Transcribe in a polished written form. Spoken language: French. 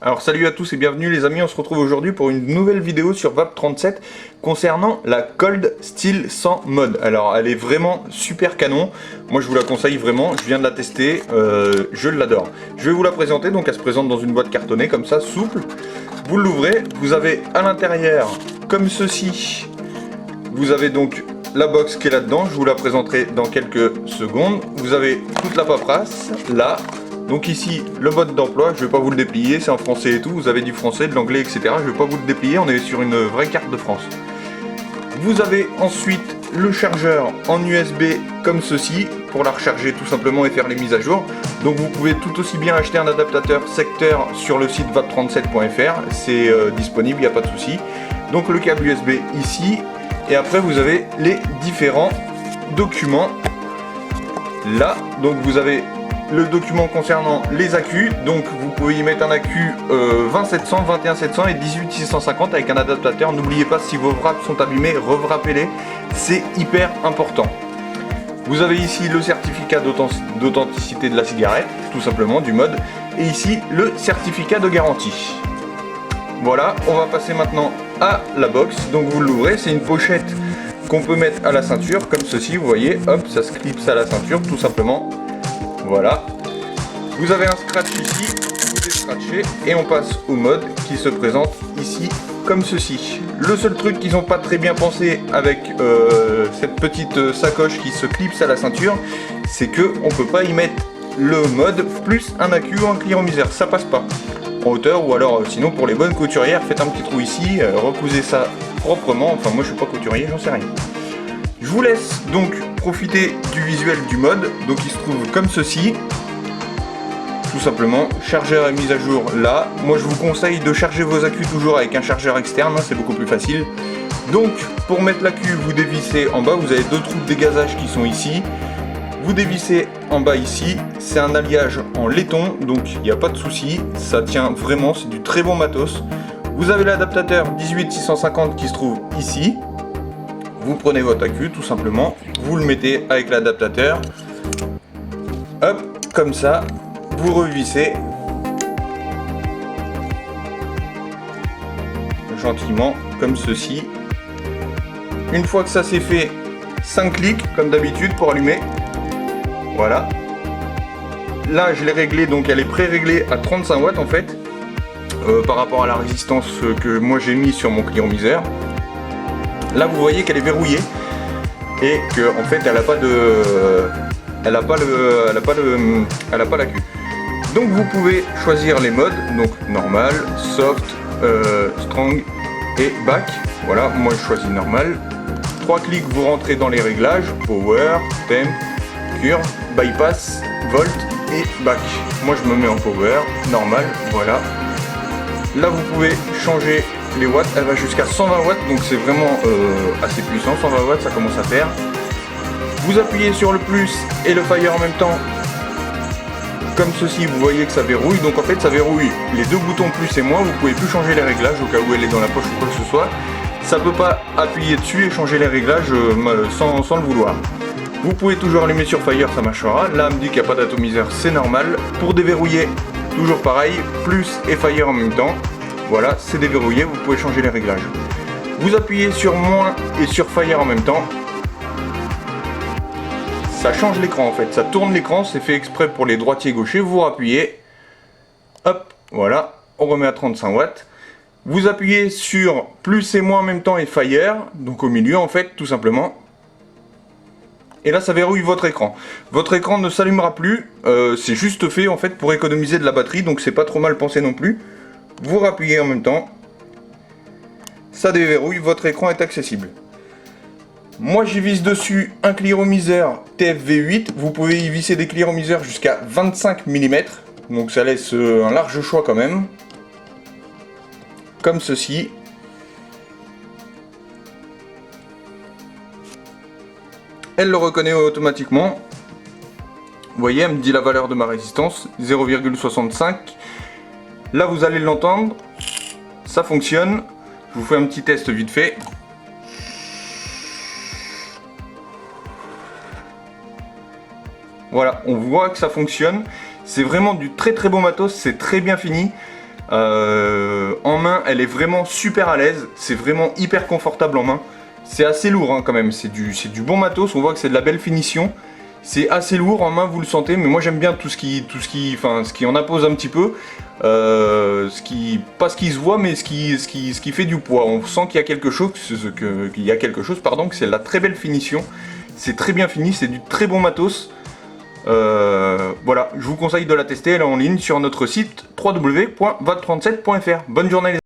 Alors salut à tous et bienvenue les amis, on se retrouve aujourd'hui pour une nouvelle vidéo sur VAP37 concernant la Cold Steel sans mode. Alors elle est vraiment super canon, moi je vous la conseille vraiment, je viens de la tester, je l'adore. Je vais vous la présenter, donc elle se présente dans une boîte cartonnée comme ça, souple. Vous l'ouvrez, vous avez à l'intérieur comme ceci, vous avez donc la box qui est là-dedans, je vous la présenterai dans quelques secondes. Vous avez toute la paperasse, là. Donc ici, le mode d'emploi, je ne vais pas vous le déplier, c'est en français et tout, vous avez du français, de l'anglais, etc. Je ne vais pas vous le déplier, on est sur une vraie carte de France. Vous avez ensuite le chargeur en USB comme ceci, pour la recharger tout simplement et faire les mises à jour. Donc vous pouvez tout aussi bien acheter un adaptateur secteur sur le site vap37.fr, c'est disponible, il n'y a pas de souci. Donc le câble USB ici, et après vous avez les différents documents. Là, donc vous avez le document concernant les accus, donc vous pouvez y mettre un accu 20700, 21700 et 18650 avec un adaptateur. N'oubliez pas, si vos wraps sont abîmés, rewrappez-les, c'est hyper important. Vous avez ici le certificat d'authenticité de la cigarette, tout simplement, du mode, et ici le certificat de garantie. Voilà, on va passer maintenant à la box. Donc vous l'ouvrez, c'est une pochette qu'on peut mettre à la ceinture, comme ceci, vous voyez, hop, ça se clipse à la ceinture, tout simplement. Voilà, vous avez un scratch ici, vous déschratchez et on passe au mode qui se présente ici comme ceci. Le seul truc qu'ils n'ont pas très bien pensé avec cette petite sacoche qui se clipse à la ceinture, c'est que on peut pas y mettre le mode plus un accu ou un cliromiseur, ça passe pas en hauteur, ou alors sinon pour les bonnes couturières, faites un petit trou ici, recousez ça proprement. Enfin moi je suis pas couturier, j'en sais rien. Je vous laisse donc profiter du visuel du mode, donc il se trouve comme ceci, tout simplement, chargeur et mise à jour là. Moi je vous conseille de charger vos accus toujours avec un chargeur externe, hein, c'est beaucoup plus facile. Donc pour mettre l'accu, vous dévissez en bas, vous avez deux trous de dégazage qui sont ici, vous dévissez en bas ici, c'est un alliage en laiton, donc il n'y a pas de souci, ça tient vraiment, c'est du très bon matos. Vous avez l'adaptateur 18650 qui se trouve ici. Vous prenez votre accu tout simplement, vous le mettez avec l'adaptateur, hop, comme ça, vous revissez gentiment, comme ceci. Une fois que ça c'est fait, 5 clics comme d'habitude pour allumer, voilà. Là je l'ai réglé, donc elle est pré-réglée à 35 watts en fait, par rapport à la résistance que moi j'ai mis sur mon cliromiseur. Là vous voyez qu'elle est verrouillée et que en fait elle n'a pas de, elle a pas l'accu. Donc vous pouvez choisir les modes, donc normal, soft, strong et back. Voilà, moi je choisis normal. 3 clics, vous rentrez dans les réglages, power, temp, curve, bypass, volt et back. Moi je me mets en power, normal, voilà. Là vous pouvez changer les watts, elle va jusqu'à 120 watts, donc c'est vraiment assez puissant, 120 watts ça commence à faire. Vous appuyez sur le plus et le fire en même temps, comme ceci, vous voyez que ça verrouille, donc en fait ça verrouille les deux boutons plus et moins, vous pouvez plus changer les réglages au cas où elle est dans la poche ou quoi que ce soit. Ça peut pas appuyer dessus et changer les réglages sans le vouloir. Vous pouvez toujours allumer sur fire, ça marchera. Là elle me dit qu'il n'y a pas d'atomiseur, c'est normal. Pour déverrouiller, toujours pareil, plus et fire en même temps. Voilà, c'est déverrouillé, vous pouvez changer les réglages. Vous appuyez sur moins et sur fire en même temps. Ça change l'écran en fait, ça tourne l'écran, c'est fait exprès pour les droitiers gauchers. Vous appuyez, hop, voilà, on remet à 35 watts. Vous appuyez sur plus et moins en même temps et fire, donc au milieu en fait, tout simplement. Et là ça verrouille votre écran. Votre écran ne s'allumera plus, c'est juste fait en fait pour économiser de la batterie, donc c'est pas trop mal pensé non plus. Vous rappuyez en même temps, ça déverrouille, votre écran est accessible. Moi j'y visse dessus un cliromiseur TFV8, vous pouvez y visser des cliromiseurs jusqu'à 25 mm, donc ça laisse un large choix quand même, comme ceci. Elle le reconnaît automatiquement, vous voyez, elle me dit la valeur de ma résistance, 0,65. Là vous allez l'entendre, ça fonctionne. Je vous fais un petit test vite fait. Voilà, on voit que ça fonctionne. C'est vraiment du très très bon matos, c'est très bien fini. En main, elle est vraiment super à l'aise. C'est vraiment hyper confortable en main. C'est assez lourd hein, quand même. C'est du bon matos. On voit que c'est de la belle finition. C'est assez lourd en main, vous le sentez. Mais moi j'aime bien tout ce qui en impose un petit peu. Pas ce qui se voit, mais ce qui fait du poids. On sent qu'il y a quelque chose, que c'est de la très belle finition. C'est très bien fini. C'est du très bon matos. Voilà, je vous conseille de la tester, elle est en ligne sur notre site www.vape37.fr. Bonne journée les amis.